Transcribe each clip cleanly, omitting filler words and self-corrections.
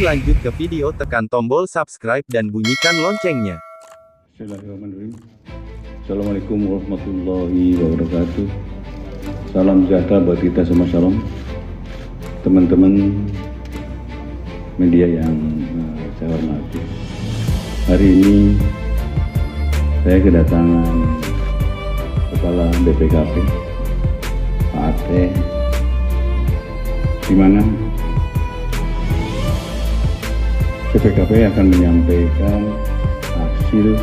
Sebelum lanjut ke video, tekan tombol subscribe dan bunyikan loncengnya. Bismillahirrahmanirrahim. Assalamualaikum warahmatullahi wabarakatuh. Salam sejahtera buat kita semua. Shalom teman-teman media yang saya hormati. Hari ini saya kedatangan Kepala BPKP Pak Ate, di mana BPKP akan menyampaikan hasil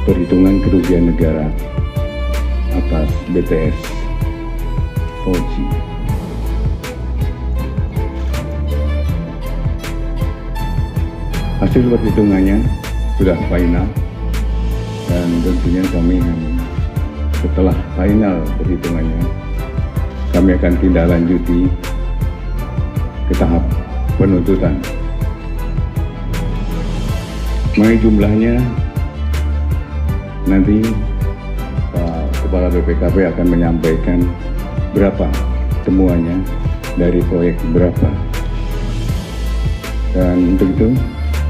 perhitungan kerugian negara atas BTS 4G. Hasil perhitungannya sudah final, dan tentunya kami setelah final perhitungannya kami akan tindak lanjuti ke tahap penuntutan. Mengenai jumlahnya, nanti Pak Kepala BPKP akan menyampaikan berapa temuannya dari proyek berapa. Dan untuk itu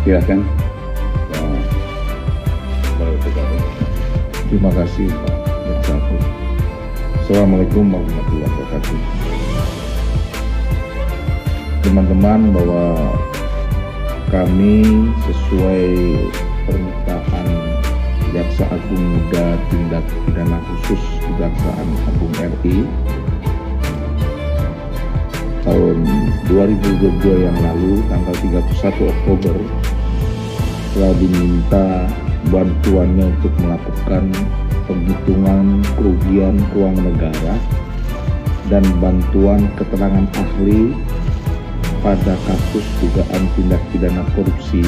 silakan Pak Kepala BPKP. Terima kasih Pak Jaksa Agung. Assalamualaikum warahmatullahi wabarakatuh. Teman-teman, bahwa kami sesuai permintaan Jaksa Agung Muda Tindak Pidana Khusus Kejaksaan Agung RI tahun 2022 yang lalu, tanggal 31 Oktober, telah diminta bantuannya untuk melakukan penghitungan kerugian keuangan negara dan bantuan keterangan ahli pada kasus dugaan tindak pidana korupsi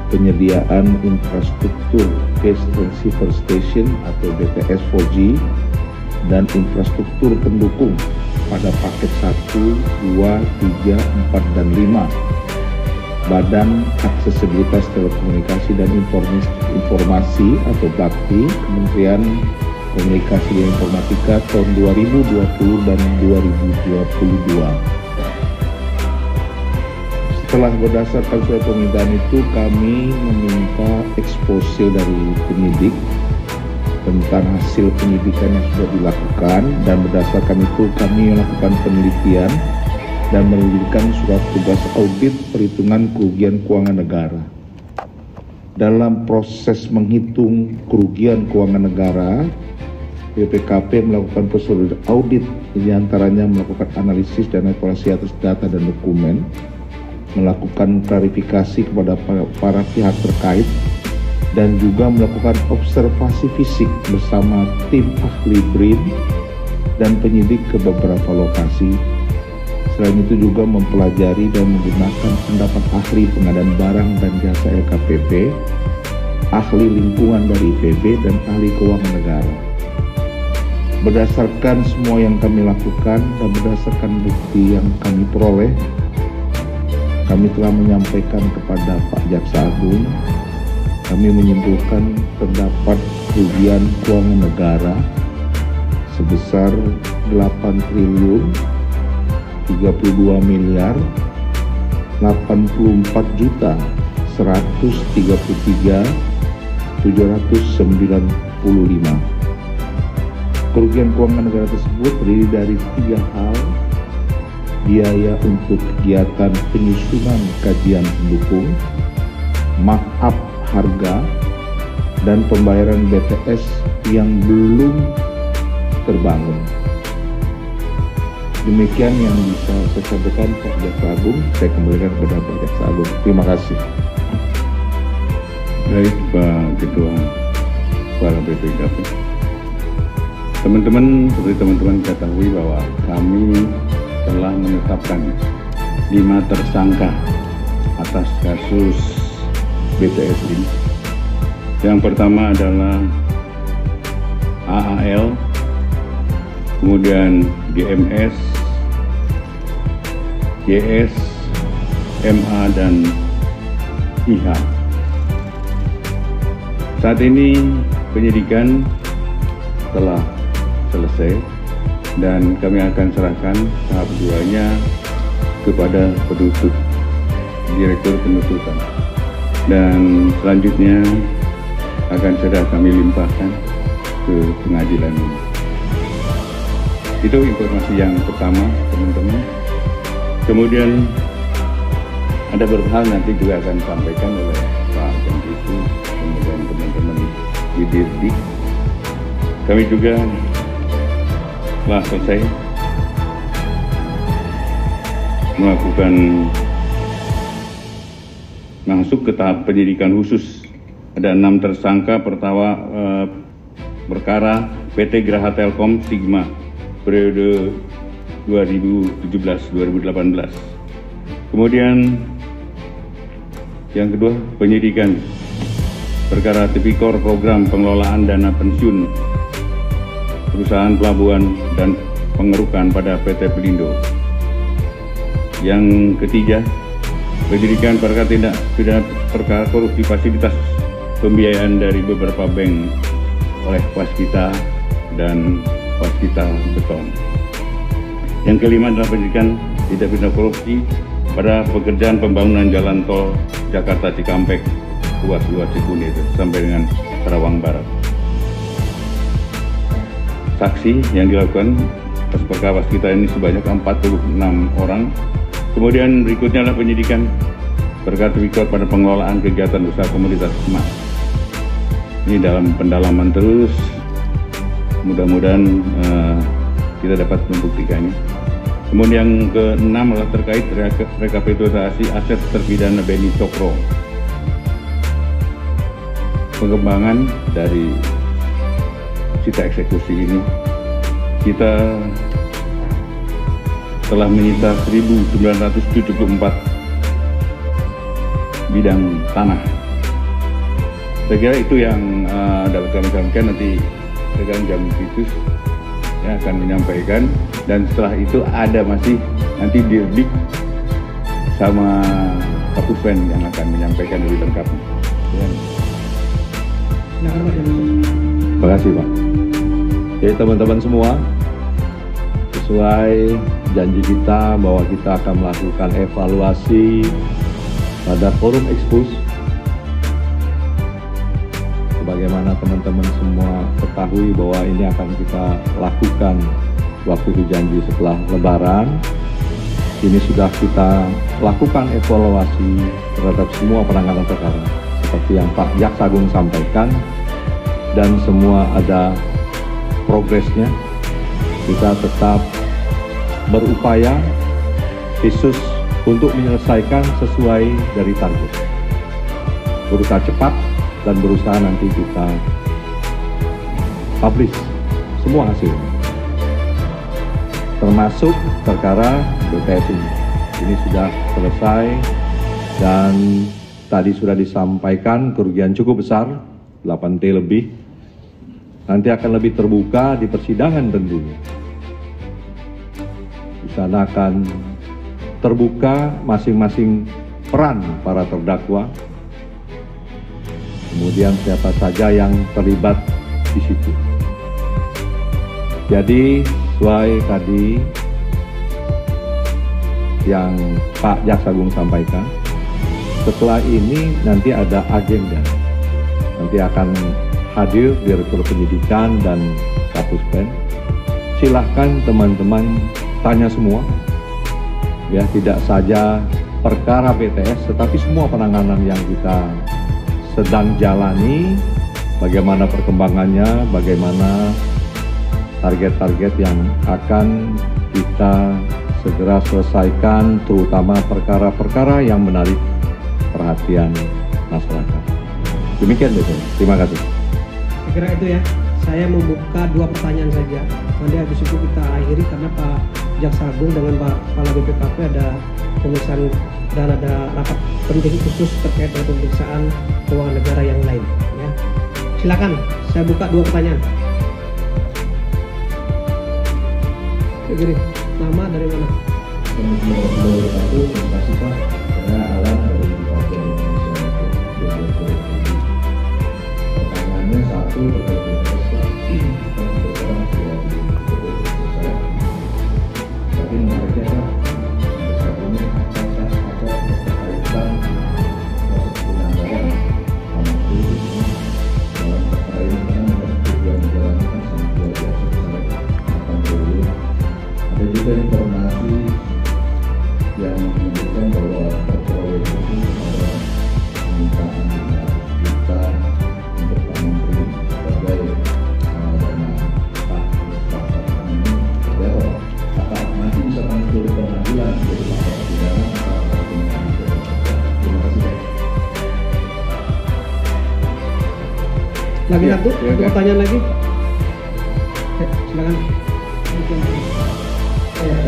penyediaan infrastruktur Gas Transceiver Station atau BTS 4G dan infrastruktur pendukung pada paket 1, 2, 3, 4, dan 5 Badan Aksesibilitas Telekomunikasi dan Informasi atau BAKTI, Kementerian Komunikasi dan Informatika tahun 2020 dan 2022. Setelah berdasarkan surat permintaan itu, kami meminta expose dari penyidik tentang hasil penyidikan yang sudah dilakukan, dan berdasarkan itu kami melakukan penelitian dan menerbitkan surat tugas audit perhitungan kerugian keuangan negara. Dalam proses menghitung kerugian keuangan negara, BPKP melakukan prosedur audit, diantaranya melakukan analisis dan evaluasi atas data dan dokumen, melakukan klarifikasi kepada para pihak terkait, dan juga melakukan observasi fisik bersama tim ahli BRIN dan penyidik ke beberapa lokasi. Selain itu juga mempelajari dan menggunakan pendapat ahli pengadaan barang dan jasa LKPP, ahli lingkungan dari IPB, dan ahli keuangan negara. Berdasarkan semua yang kami lakukan dan berdasarkan bukti yang kami peroleh, kami telah menyampaikan kepada Pak Jaksa Agung. Kami menyimpulkan terdapat kerugian keuangan negara sebesar 8 triliun 32 miliar 84 juta 133 795. Kerugian keuangan negara tersebut terdiri dari 3 hal: biaya untuk kegiatan penyusunan kajian pendukung, markup harga, dan pembayaran BTS yang belum terbangun. Demikian yang bisa saya sampaikan Pak Jaksa Agung. Saya kembalikan kepada Pak Jaksa Agung. Terima kasih. Baik Pak Ketua Kepala BPKP. Teman-teman, seperti teman-teman ketahui bahwa kami telah menetapkan 5 tersangka atas kasus BTS ini. Yang pertama adalah AAL, kemudian GMS, GS, MA, dan IH. Saat ini penyidikan telah selesai dan kami akan serahkan tahap 2-nya kepada penuntut Direktur Penuntutan. Dan selanjutnya akan segera kami limpahkan ke pengadilan ini. Itu informasi yang pertama, teman-teman. Kemudian ada beberapa hal nanti juga akan disampaikan oleh Pak Jangkitu, kemudian teman-teman di Dirdik. Kami juga telah selesai melakukan masuk ke tahap penyidikan khusus. Ada 6 tersangka perkara PT Graha Telkom Sigma periode 2017-2018. Kemudian yang kedua, penyidikan perkara tipikor program pengelolaan dana pensiun perusahaan pelabuhan dan pengerukan pada PT Pelindo. Yang ketiga, penyidikan perkara tindak pidana perkara korupsi fasilitas pembiayaan dari beberapa bank oleh Waskita dan Waskita Beton. Yang kelima adalah penyidikan tindak pidana korupsi pada pekerjaan pembangunan jalan tol Jakarta Cikampek ruas Cikuni itu sampai dengan Karawang Barat. Saksi yang dilakukan atas perkara Waskita ini sebanyak 46 orang. Kemudian berikutnya adalah penyidikan perkara tipikor pada pengelolaan kegiatan usaha komoditas emas. Ini dalam pendalaman terus, mudah-mudahan kita dapat membuktikannya. Kemudian yang ke-6 adalah terkait rekapitulasi aset terpidana Beni Cokro. Pengembangan dari sita eksekusi ini, kita telah menyita 1.974 bidang tanah. Saya kira itu yang dapat kami sampaikan. Nanti rekan Jangkitu yang akan menyampaikan, dan setelah itu ada masih nanti Dirdik sama Kapuspen yang akan menyampaikan lebih lengkapnya. Terima kasih, Pak. Jadi teman-teman semua, sesuai janji kita bahwa kita akan melakukan evaluasi pada forum expose. Sebagaimana teman-teman semua ketahui bahwa ini akan kita lakukan waktu dijanji setelah Lebaran. Ini sudah kita lakukan evaluasi terhadap semua penanganan perkara seperti yang Pak Jaksa Agung sampaikan, dan semua ada progresnya. Kita tetap berupaya khusus untuk menyelesaikan sesuai dari target, berusaha cepat dan berusaha nanti kita publish semua hasil, termasuk perkara BTS ini. Ini sudah selesai dan tadi sudah disampaikan kerugian cukup besar, 8T lebih. Nanti akan lebih terbuka di persidangan tentunya. Di sana akan terbuka masing-masing peran para terdakwa. Kemudian siapa saja yang terlibat di situ. Jadi sesuai tadi yang Pak Jaksa Agung sampaikan, setelah ini nanti ada agenda. Nanti akan hadir Direktur Penyidikan dan Kapuspen. Silahkan teman-teman tanya semua. Ya, tidak saja perkara BTS, tetapi semua penanganan yang kita sedang jalani, bagaimana perkembangannya, bagaimana target-target yang akan kita segera selesaikan, terutama perkara-perkara yang menarik perhatian masyarakat. Demikian, terima kasih. Saya kira itu ya, saya membuka 2 pertanyaan saja. Nanti habis itu kita akhiri karena Pak Jaksa Agung dengan Pak Kepala BPKP ada pemeriksaan dan ada rapat penting khusus terkait dengan pemeriksaan keuangan negara yang lain. Ya. Silakan, saya buka 2 pertanyaan. Begini, nama dari mana? Terima kasih Pak. Saya Alan dari Partai Indonesia. Pertanyaannya satu terkait tapi menariknya Pak, saat ini apakah ada keterkaitan sangat luar biasa besar, 8 triliun. Ada juga informasi yang menunjukkan bahwa per proyek itu ada permintaan 500 juta untuk Pak Menteri sebagai dana pasar ini. Ya, Pak, nanti bisa muncul di pengadilan jadi pasar pidana atau pengadilan. Terima kasih, Pak. Lagi Ya, satu, ya, ada ya. pertanyaan lagi? Silakan.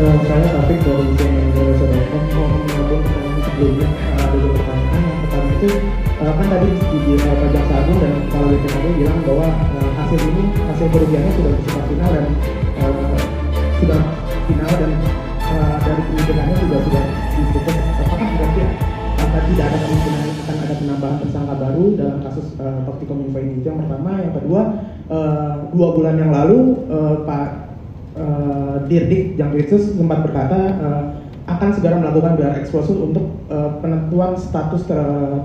Saya Taufik dari CNN Indonesia.com mau menghubung pertanyaan sebelumnya. Ada dua pertanyaan. Yang pertama itu kan tadi di Pak Jaksa Agung dan Kepala BPKP bilang bahwa hasil kerugiannya sudah bersifat final dan dari penyidikannya sudah ditutup. Apakah berarti tidak ada kemungkinan akan ada penambahan tersangka baru dalam kasus Toktikominfo ini? Itu yang pertama. Yang kedua, 2 bulan yang lalu Pak Dirdik Jampitsus sempat berkata akan segera melakukan gelar eksplosif untuk penentuan status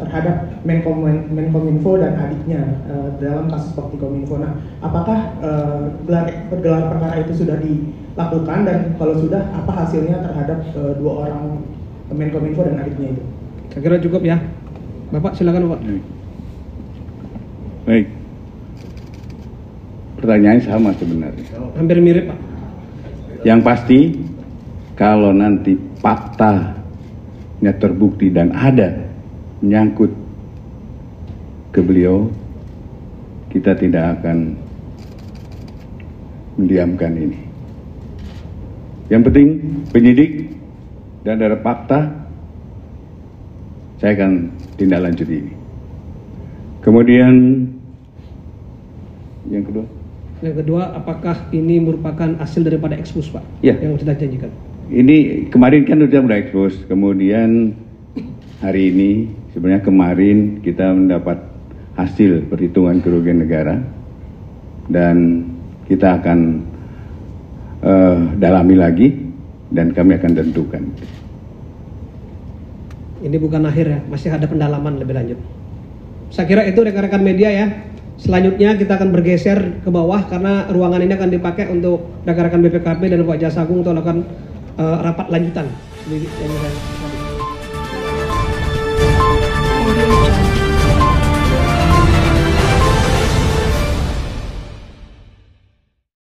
terhadap Menkominfo dan adiknya dalam kasus Toktikominfo. Nah, apakah gelar perkara itu sudah dilakukan dan kalau sudah, apa hasilnya terhadap 2 orang Menkominfo dan adiknya itu? Saya kira cukup ya. Bapak silakan, Pak. Baik. Pertanyaannya sama sebenarnya. Hampir mirip, Pak. Yang pasti, kalau nanti faktanya terbukti dan ada menyangkut ke beliau, kita tidak akan mendiamkan ini. Yang penting penyidik dan ada fakta, saya akan tindak lanjut ini. Kemudian yang kedua. Yang kedua, apakah ini merupakan hasil daripada ekspos, Pak? Ya. Yang sudah janjikan. Ini kemarin kan sudah ekspos, kemudian hari ini, sebenarnya kemarin kita mendapat hasil perhitungan kerugian negara dan kita akan dalami lagi dan kami akan tentukan. Ini bukan akhir ya, masih ada pendalaman lebih lanjut. Saya kira itu rekan-rekan media ya. Selanjutnya kita akan bergeser ke bawah karena ruangan ini akan dipakai untuk rekan-rekan BPKP dan Pak Jaksa Agung untuk melakukan rapat lanjutan.